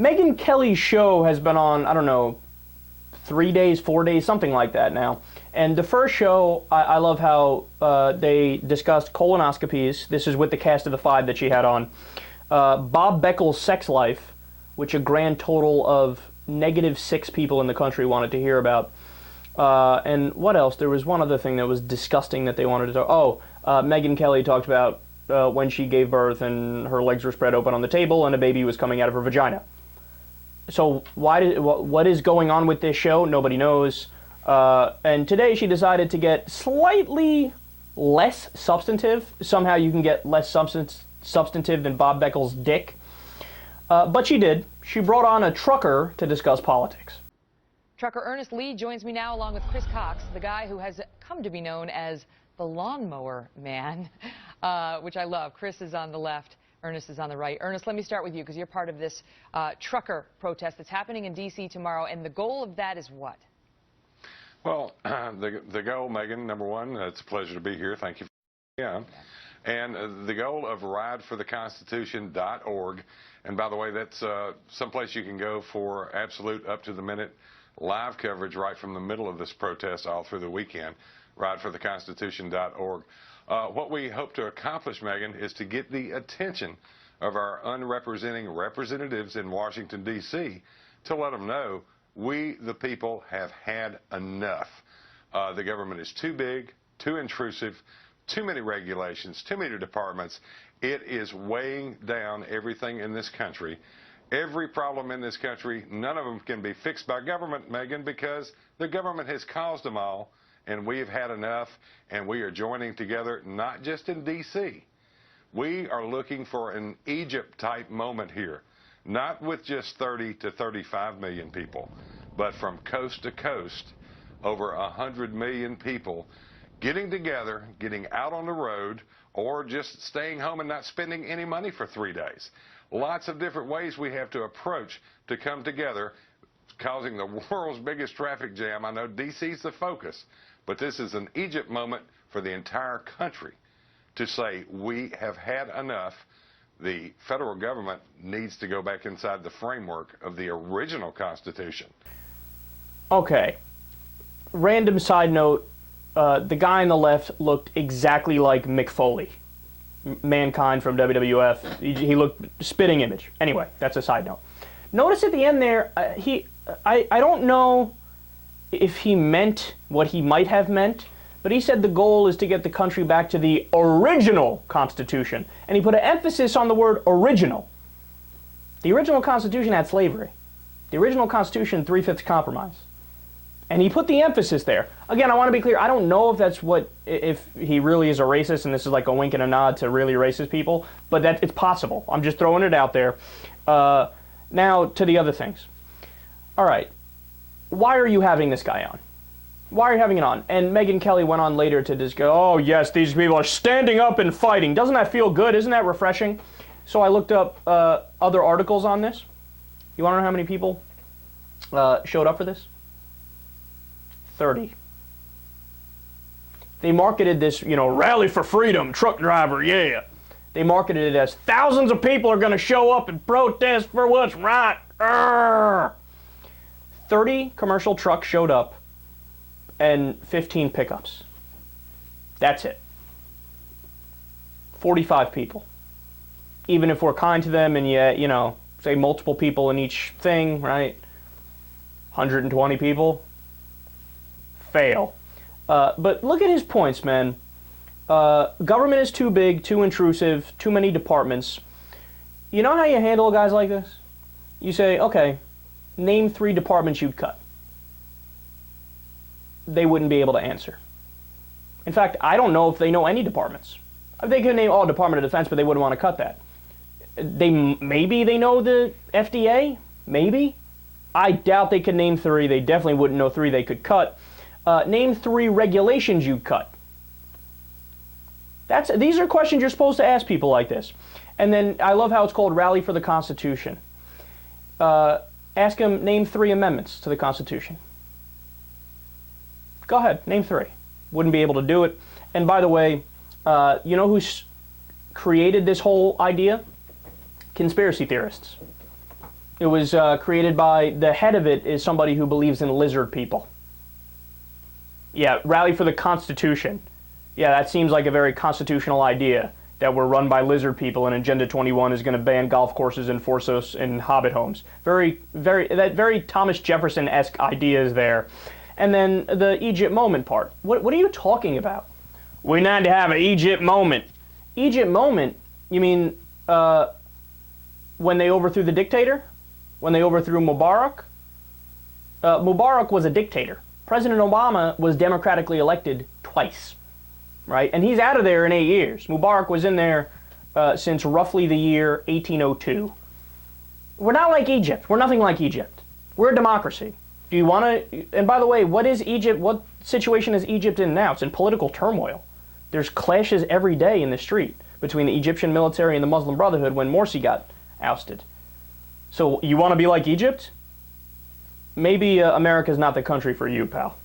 Megyn Kelly's show has been on, I don't know, 3 days, 4 days, something like that now. And the first show, I love how they discussed colonoscopies. This is with the cast of the 5 that she had on. Bob Beckel's sex life, which a grand total of -6 people in the country wanted to hear about. And what else? There was one other thing that was disgusting that they wanted to talk. Oh, Megyn Kelly talked about when she gave birth and her legs were spread open on the table and a baby was coming out of her vagina. So what is going on with this show? Nobody knows. And today she decided to get slightly less substantive. Somehow you can get less substantive than Bob Beckel's dick. But she did. She brought on a trucker to discuss politics. Trucker Ernest Lee joins me now along with Chris Cox, the guy who has come to be known as the lawnmower man, which I love. Chris is on the left. Ernest is on the right. Ernest, let me start with you because you're part of this trucker protest that's happening in D.C. tomorrow, and the goal of that is what? Well, the goal, Megyn, number one, it's a pleasure to be here. Thank you for being here. And the goal of ridefortheconstitution.org, and by the way, that's someplace you can go for absolute up-to-the-minute live coverage right from the middle of this protest all through the weekend, ridefortheconstitution.org. What we hope to accomplish, Megyn, is to get the attention of our unrepresenting representatives in Washington, D.C. to let them know we, the people, have had enough. The government is too big, too intrusive, too many regulations, too many departments. It is weighing down everything in this country. Every problem in this country, none of them can be fixed by government, Megyn, because the government has caused them all. And we've had enough, and we are joining together, not just in D.C. We are looking for an Egypt-type moment here, not with just 30 to 35 million people, but from coast to coast, over 100 million people getting together, getting out on the road, or just staying home and not spending any money for 3 days. Lots of different ways we have to approach to come together, causing the world's biggest traffic jam. I know D.C.'s the focus, but this is an Egypt moment for the entire country to say we have had enough. The federal government needs to go back inside the framework of the original Constitution. Okay. Random side note, the guy on the left looked exactly like Mick Foley, Mankind from WWF. He looked spitting image. Anyway, that's a side note. Notice at the end there, I don't know if he meant what he might have meant, but he said the goal is to get the country back to the original Constitution. And he put an emphasis on the word original. The original Constitution had slavery. The original Constitution, 3/5 compromise. And he put the emphasis there. Again, I want to be clear, I don't know if that's what, if he really is a racist and this is like a wink and a nod to really racist people, but that it's possible. I'm just throwing it out there. Now, to the other things. All right. Why are you having this guy on? Why are you having it on? And Megyn Kelly went on later to just go, oh, yes, these people are standing up and fighting. Doesn't that feel good? Isn't that refreshing? So I looked up other articles on this. You want to know how many people showed up for this? 30. They marketed this, rally for freedom, truck driver, yeah. They marketed it as thousands of people are going to show up and protest for what's right. Arrgh. 30 commercial trucks showed up and 15 pickups. That's it. 45 people. Even if we're kind to them and say multiple people in each thing, right? 120 people. Fail. But look at his points, man. Government is too big, too intrusive, too many departments. You know how you handle guys like this? You say, okay, name 3 departments you'd cut. They wouldn't be able to answer. In fact, I don't know if they know any departments. They could name all Department of Defense, but they wouldn't want to cut that. Maybe they know the FDA? Maybe. I doubt they could name 3. They definitely wouldn't know 3 they could cut. Name 3 regulations you'd cut. These are questions you're supposed to ask people like this. And then I love how it's called Rally for the Constitution. Ask them, name 3 amendments to the Constitution. Go ahead, name 3. Wouldn't be able to do it. And by the way, you know who's created this whole idea? Conspiracy theorists. It was created by, the head of it is somebody who believes in lizard people. Yeah, rally for the Constitution. Yeah, that seems like a very constitutional idea, that we're run by lizard people and Agenda 21 is going to ban golf courses and force us in hobbit homes. Very Thomas Jefferson-esque ideas there. And then the Egypt moment part. What are you talking about? We need to have an Egypt moment. Egypt moment? You mean when they overthrew the dictator? When they overthrew Mubarak? Mubarak was a dictator. President Obama was democratically elected twice, right? And he's out of there in 8 years. Mubarak was in there since roughly the year 1802. We're not like Egypt. We're nothing like Egypt. We're a democracy. Do you want to? And by the way, what is Egypt? What situation is Egypt in now? It's in political turmoil. There's clashes every day in the street between the Egyptian military and the Muslim Brotherhood when Morsi got ousted. So you want to be like Egypt? Maybe America's not the country for you, pal.